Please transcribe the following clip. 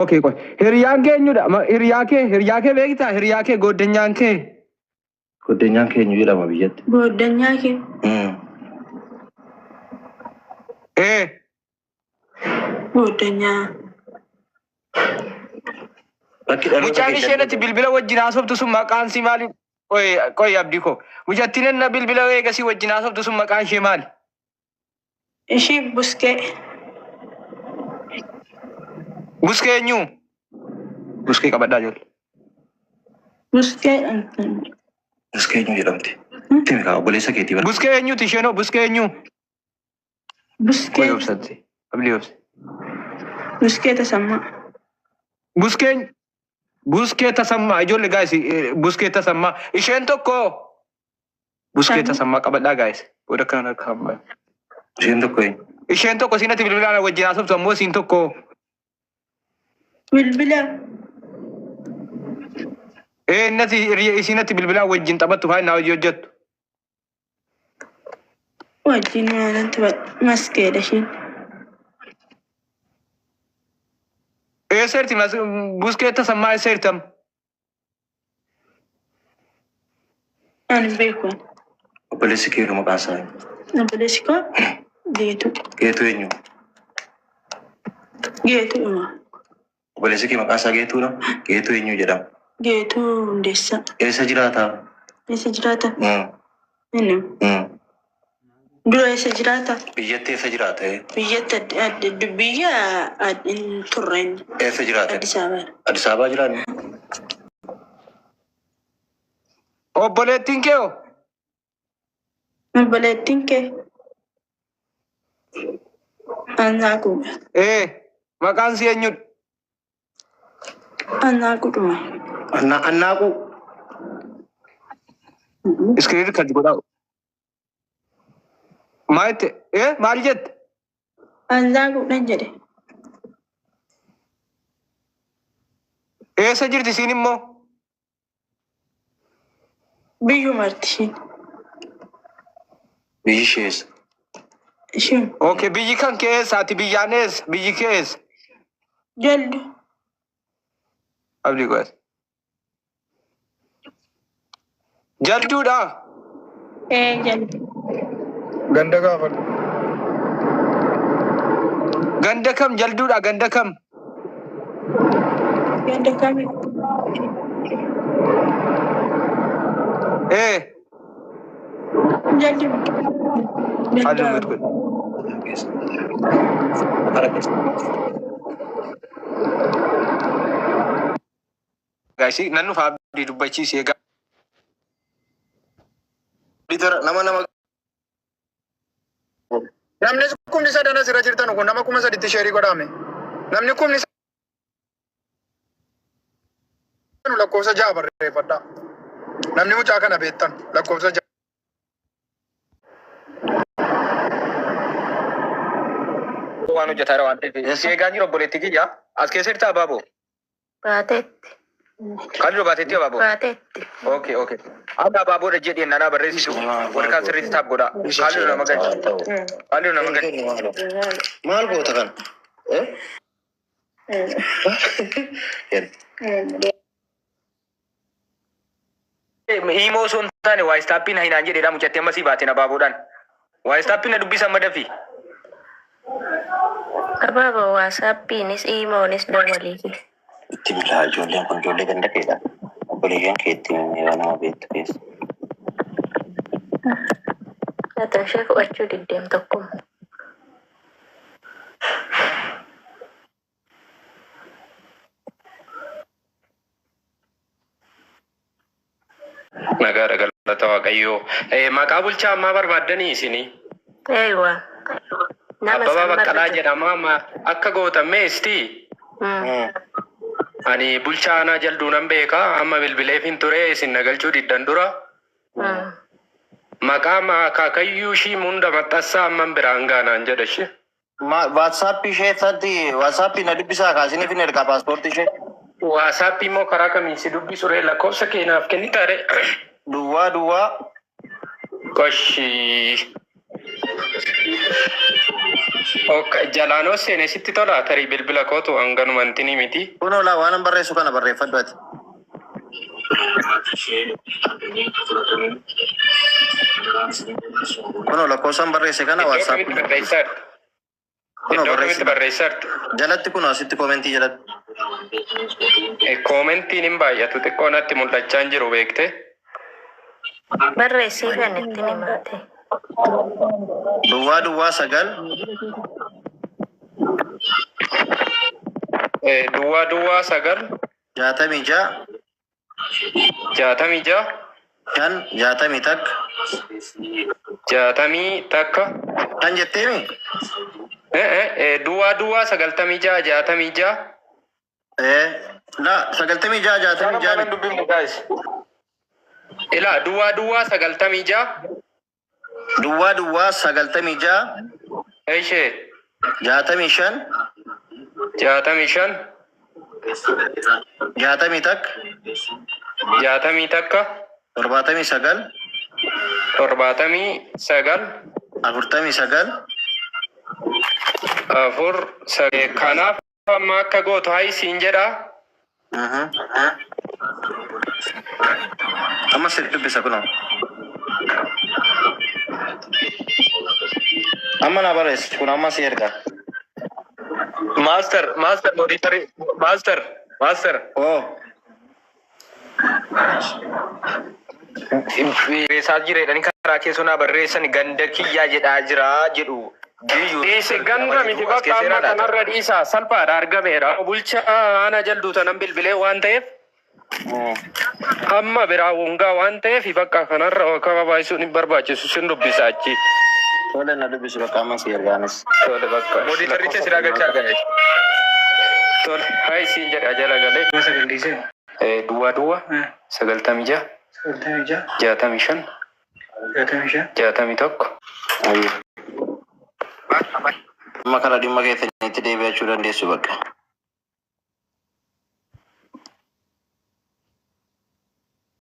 Okay, koy. Hiriyaan keenyudha. Hiriyaa kee beektaa? Hiriyaa kee goddenyaan kee. Goddenyaan keenyu jedhama biyyatti. Goddenyaa kee. Goddenyaa. Mucaan isheenatti bilbila wajjin haasoftu sun maqaan si maali? Koy abdii koo. Mucattiin na bilbila eegasii wajjin haasoftu sun maqaan ishee maali? Ishii Buskee. Buskee eenyu? Buskee qabadhaa jiru. Buskee. Buskee eenyu jedhamti. Timikaa obboleessa keetii bara. Buskee eenyuti isheenoo? Buskee eenyu? Buskee. Koy obsatti. Abdii obsi. Buskee Tasammaa. Buskee Tasammaa. Ijoollee gaayisi Buskee Tasammaa. Isheen tokko Buskee Tasammaa qabadhaa gaayisi. Booda kan harkaa. Isheen tokko eenyu? Isheen tokko siinatti bilbilaan wajjin haasoftu ammoo siin tokko. Bilbila. Innati isinatti bilbilaan wajjin taphattu faayinaa hojii hojjettu. Wajjin maalanti maskeedha ishiin. Eesseerti Buskee Tasammaa eesseertam? Ani beeku. Obboleessi kee maqaan isaa. Obboleessi koo Geetu. Geetu eenyu? Geetu. Obboleessi kee maqaan isaa Geetuudha. Geetu eenyu jedhama? Geetu Hundeessaa. Eessa jiraata? Eessa jiraata? Inni. Dura eessa jiraata? Biyyatti eessa jiraata? Biyyatti biyya turreen. Eessa jiraata? Addis Ababa. Addis Ababaa jiraanni? Obboleettiin kee hoo? Obboleettiin kee. Annaaquudha. Maqaan si eenyudha? Annaaquudha. Annaaqu. Iskiriir kan godhaa. Maal jette? Annaaquudhaan jedhe. Eessa jirti isiin immoo? Biyyumarti ishiin. Biyyi ishee eessa? Ishiin. Okay, biyyi kan kee eessaati? Biyyaan eessa? Biyyi kee eessa? Jaldu. Abdii qo'as. Jalduudha? Jaldu. Ganda gaafadhu. Ganda kam jalduudha? Ganda kam? Ganda kami? Jaldu. Halluu miti godhe. Gaashii nan nuuf abdii dubbachiisee egaa. Namni kumni sadan asirra jirtan kun nama 3,000 sheerii godhame. Namni kumni sadan lakkoofsa 6 barreeffadha. Namni mucaa kana beektan lakkoofsa 6. Waan hojjetaa waan ta'eef eegaa jiru obboleettii kiyya as keessa jirta abaaboo. Baateetti. Kan jiru baateetti abaaboo. Baateetti. Okay. Amma abaaboodha jedhee nanaa barreessisu walkaan sirriitti taap godha. Halluu nama gaji. Halluu nama gaji. Maal goota kan? Himoo osoo hin taane waa istaappiin hinaan jedheedha mucattee ammasii baateen abaaboodhaan. Waa istaappiin na dubbisa madafi. Abaaba waasappiinis imoonis dawwaliifi. Itti bilaa ijoolleen kun ijoollee ganda keedha. Obboleeyyan keetti yoo nama beektu keessa. Ata ishee fudhachuu diddeem tokkuma. Nagaadha galata Waaqayyoo. Maqaa bulchaa ammaa barbaaddanii isinii? Eeywaa. Abbabaa Baqqalaa jedhama akka gootameesti. Ani bulchaa aanaa jalduu nan beekaa amma bilbileef hin ture isin nagalchuu diddan dura. Maqaa akaakayyuu ishii hunda maxxansaa amman biraan gaanaan jedha ishee. Waatsaappii isheetti waatsaappii na dubbisaa kaasiniif hin ergaa paaspoortii ishee. Waatsaappii immoo karaa kamiin si dubbisuree lakkoofsa keenyaaf kennitaare. Duwwaa. Goshii. Jalaanoo seene sitti tola tarii bilbila kootu hanganumantinii miti. Kunoo laa waan barreessu kana barreeffadhu ati. Kunoo lakkoofsaan barreesse kana WhatsApp. Kunoo barreessaadha. Jalatti kunoo asitti koomentii jalatti. Koomentiin hin baay'atu xiqqoo natti mul'achaa hin jiru beekte. Barreessii kan itti himaate. Duwwaa duwwaa sagal. Duwwaa duwwaa sagal. 66. 66. Shan 60 takka. 60 takka. Kan jetteemi? Duwwaa duwwaa 96 66. La 96 66. Ila duwwaa duwwaa 96. Duwwaa duwwaa 96. Ishee 65. 65. 60 takka. 60 takka. 79. 79. 49. Afur kanaaf amma akka gootu hayi siin jedha. Amma sitti dubbisa kunoo. Amma na barreessi kun amma si erga. Master monitoring master. Oh. Reessaa jireedhani karaa keessonaa barreessan ganda kiyyaa jedhaa jira jedhu. Dhiise ganda miti bakka amma kanarra dhiisa salphaadha argameera. Bulchaa ana jalduu tanan bilbilee waan ta'eef amma biraa wungaa waan ta'eef bakka kanarra akka baay'isuun hin barbaachisu sin dubbisa achi. Tole na dubbisu bakka amma si ergaanis. Tole bakka. Monitoring siraa gachaa galee. Tole hayi siin jedha jala galee. Duwwaa duwwaa 96. 65. 61. Amma karaa dhimma keessanitti deebi'achuu dandeessu bakka.